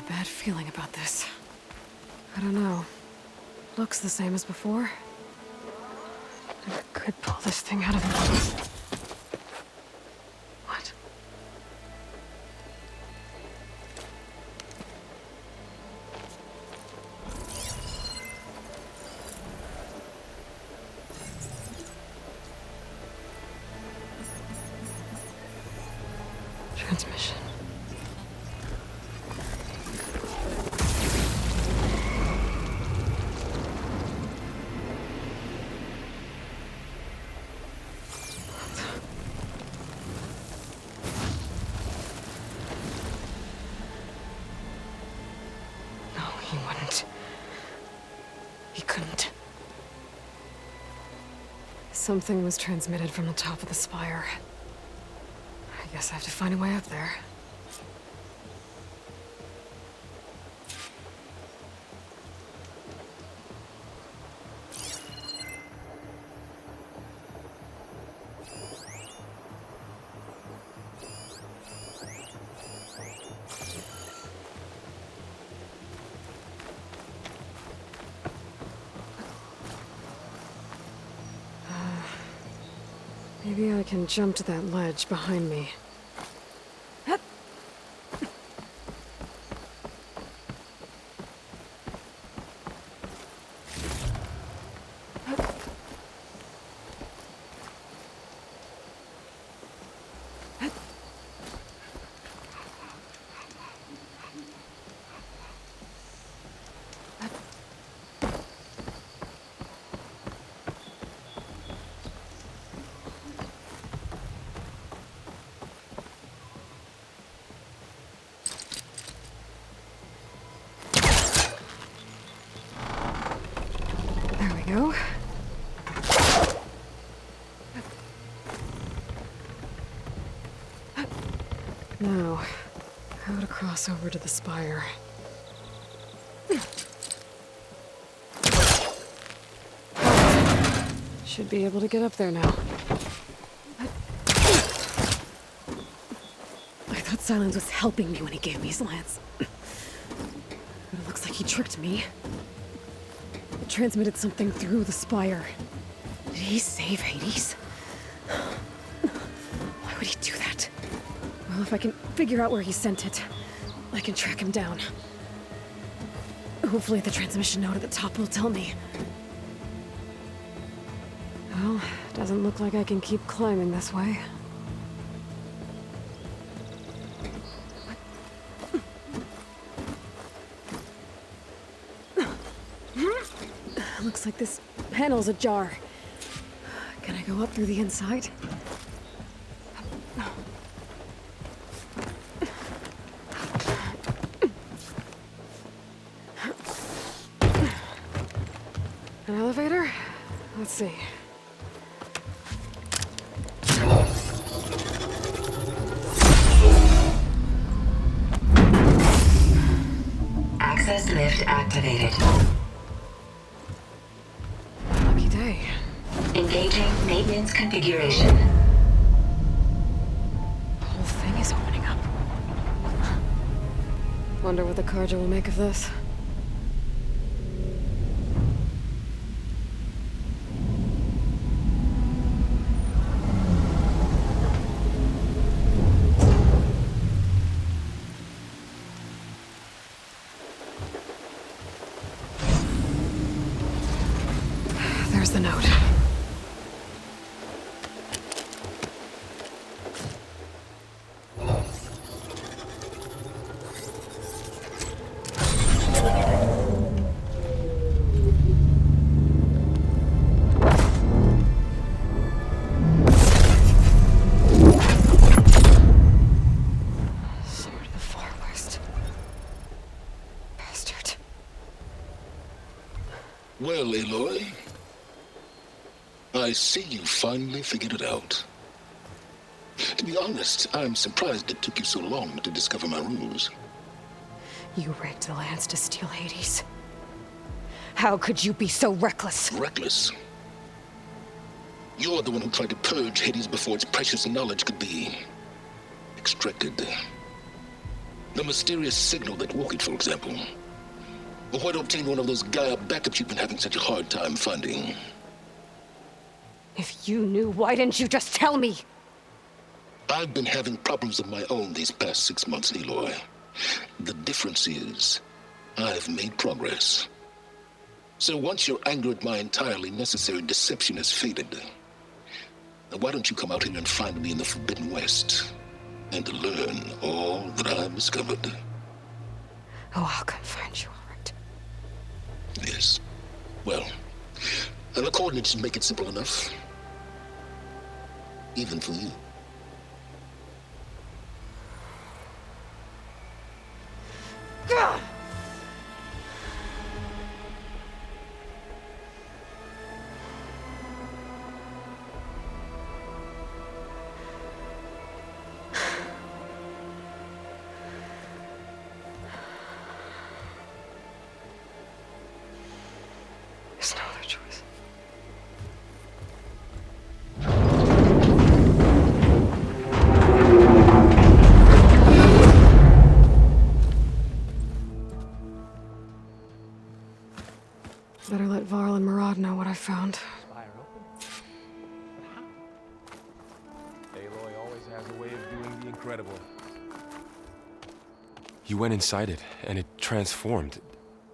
bad feeling about this. I don't know. Looks the same as before. I could pull this thing out of the... What? Transmission. No, he wouldn't. He couldn't. Something was transmitted from the top of the spire. I guess I have to find a way up there. Maybe I can jump to that ledge behind me. Go. Now, how to cross over to the spire. Should be able to get up there now. I thought Silence was helping me when he gave me his lance. But it looks like he tricked me. Transmitted something through the spire. Did he save Hades? Why would he do that? Well, if I can figure out where he sent it, I can track him down. Hopefully the transmission note at the top will tell me. Well, doesn't look like I can keep climbing this way. Looks like this panel's ajar. Can I go up through the inside? An elevator? Let's see. Access lift activated. Engaging maintenance configuration. The whole thing is opening up. Wonder what the Carja will make of this. There's the note. Well, Aloy, I see you finally figured it out. To be honest, I'm surprised it took you so long to discover my ruse. You rigged the lance to steal Hades. How could you be so reckless? Reckless? You're the one who tried to purge Hades before its precious knowledge could be extracted. The mysterious signal that woke it, for example. Or why to obtain one of those Gaia backups you've been having such a hard time finding? If you knew, why didn't you just tell me? I've been having problems of my own these past 6 months, Aloy. The difference is, I've made progress. So once your anger at my entirely necessary deception has faded, why don't you come out here and find me in the Forbidden West, and learn all that I've discovered? Oh, I'll come find you, all right. Yes. Well, the coordinates make it simple enough. Even for you. Ugh! There's no other choice. Better let Varl and Murad know what I found. Fire open? But how? Aloy always has a way of doing the incredible. You went inside it, and it transformed.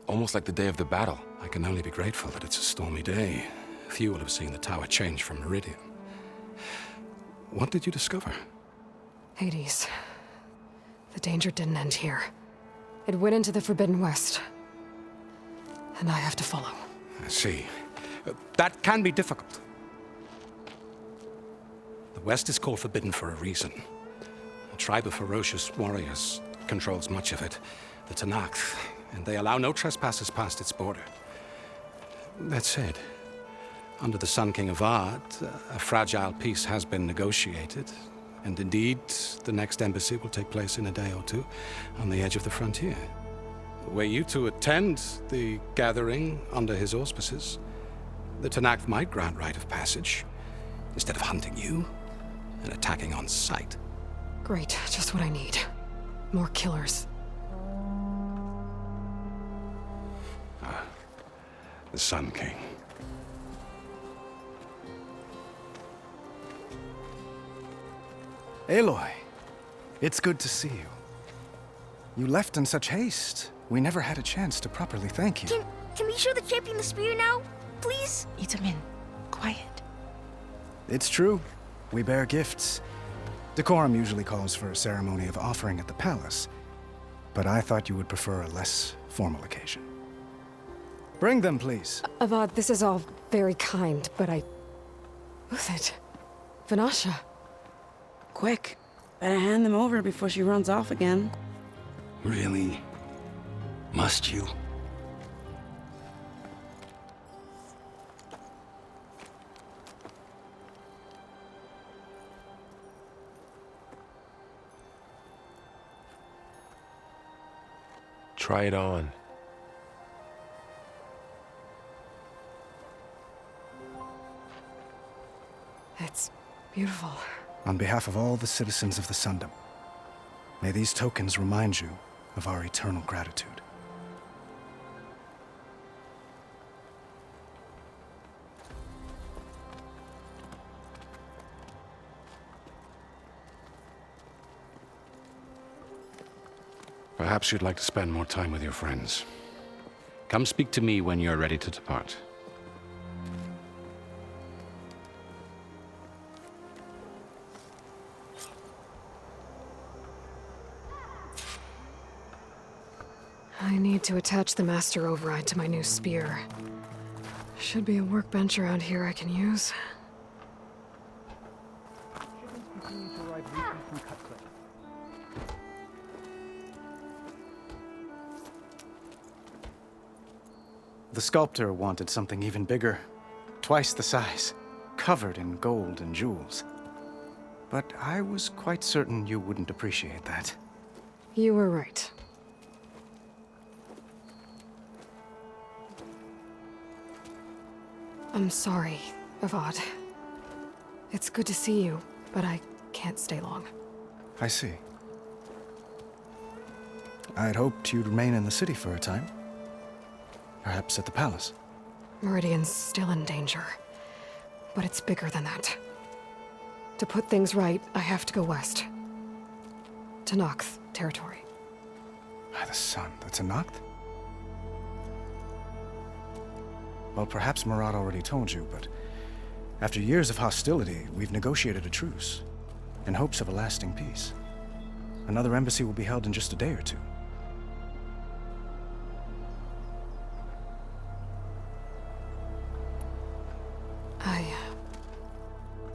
Almost like the day of the battle. I can only be grateful that it's a stormy day. Few will have seen the tower change from Meridian. What did you discover? Hades. The danger didn't end here. It went into the Forbidden West. And I have to follow. I see. That can be difficult. The West is called Forbidden for a reason. A tribe of ferocious warriors controls much of it. The Tenakth, and they allow no trespassers past its border. That said, under the Sun King Avad, a fragile peace has been negotiated, and indeed, the next embassy will take place in a day or two on the edge of the frontier. Were you to attend the gathering under his auspices, the Tenakth might grant right of passage, instead of hunting you and attacking on sight. Great, just what I need. More killers. The Sun King. Aloy, it's good to see you. You left in such haste. We never had a chance to properly thank you. Can we show the champion the spear now? Please? Itamin, quiet. It's true. We bear gifts. Decorum usually calls for a ceremony of offering at the palace, but I thought you would prefer a less formal occasion. Bring them, please. Avad, this is all very kind, but Who's it? Vanasha. Quick, better hand them over before she runs off again. Really? Must you? Try it on. It's beautiful. On behalf of all the citizens of the Sundom, may these tokens remind you of our eternal gratitude. Perhaps you'd like to spend more time with your friends. Come speak to me when you're ready to depart. I need to attach the Master Override to my new spear. Should be a workbench around here I can use. The sculptor wanted something even bigger, twice the size, covered in gold and jewels. But I was quite certain you wouldn't appreciate that. You were right. I'm sorry, Avad. It's good to see you, but I can't stay long. I see. I'd hoped you'd remain in the city for a time. Perhaps at the palace. Meridian's still in danger. But it's bigger than that. To put things right, I have to go west. To Nox territory. By the sun, that's a Noct? Well, perhaps Marat already told you, but after years of hostility, we've negotiated a truce, in hopes of a lasting peace. Another embassy will be held in just a day or two.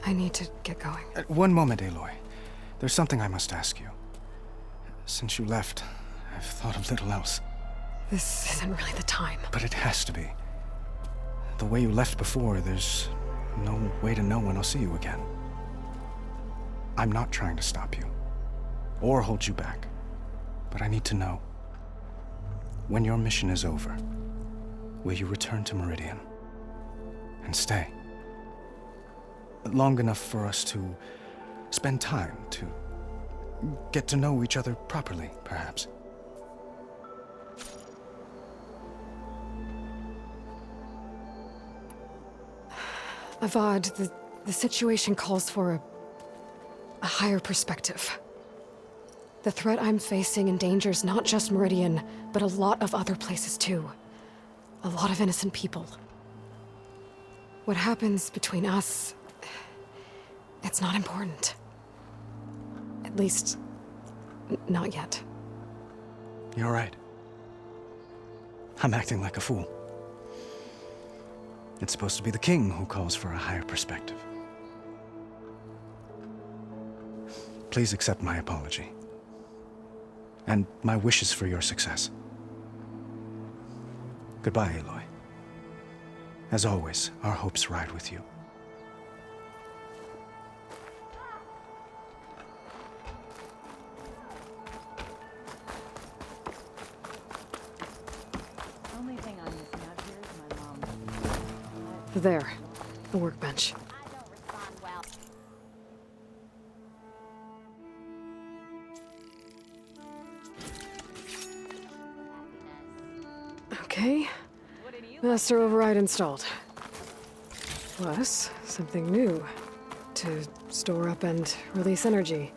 I need to get going. One moment, Aloy. There's something I must ask you. Since you left, I've thought of little else. This isn't really the time. But it has to be. The way you left before, there's no way to know when I'll see you again. I'm not trying to stop you, or hold you back. But I need to know. When your mission is over, will you return to Meridian? And stay? Long enough for us to spend time, to get to know each other properly, perhaps. Avad, the situation calls for a higher perspective. The threat I'm facing endangers not just Meridian, but a lot of other places too. A lot of innocent people. What happens between us, it's not important. At least, not yet. You're right. I'm acting like a fool. It's supposed to be the king who calls for a higher perspective. Please accept my apology. And my wishes for your success. Goodbye, Aloy. As always, our hopes ride with you. There, the workbench. Okay, master override installed. Plus, something new. To store up and release energy.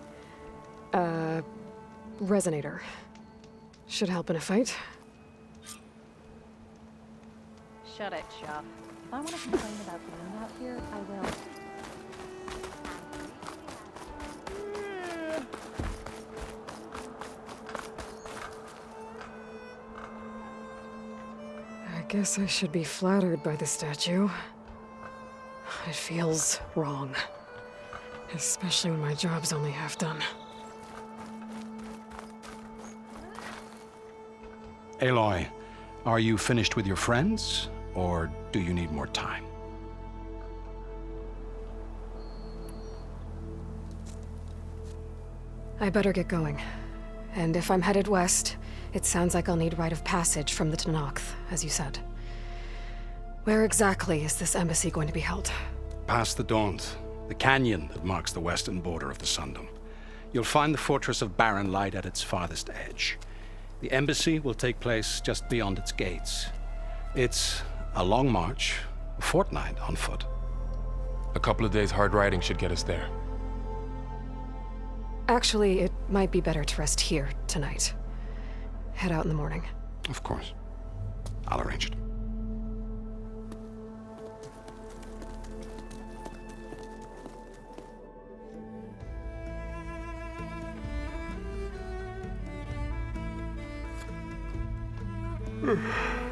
Resonator. Should help in a fight. Shut it, Shaw. If I want to complain about being out here, I will. I guess I should be flattered by the statue. It feels wrong. Especially when my job's only half done. Aloy, are you finished with your friends, or do you need more time? I better get going. And if I'm headed west, it sounds like I'll need rite of passage from the Tenakth, as you said. Where exactly is this embassy going to be held? Past the Daunt, the canyon that marks the western border of the Sundom. You'll find the fortress of Barren Light at its farthest edge. The embassy will take place just beyond its gates. It's a long march, a fortnight on foot. A couple of days hard riding should get us there. Actually, it might be better to rest here tonight. Head out in the morning. Of course. I'll arrange it. Ugh.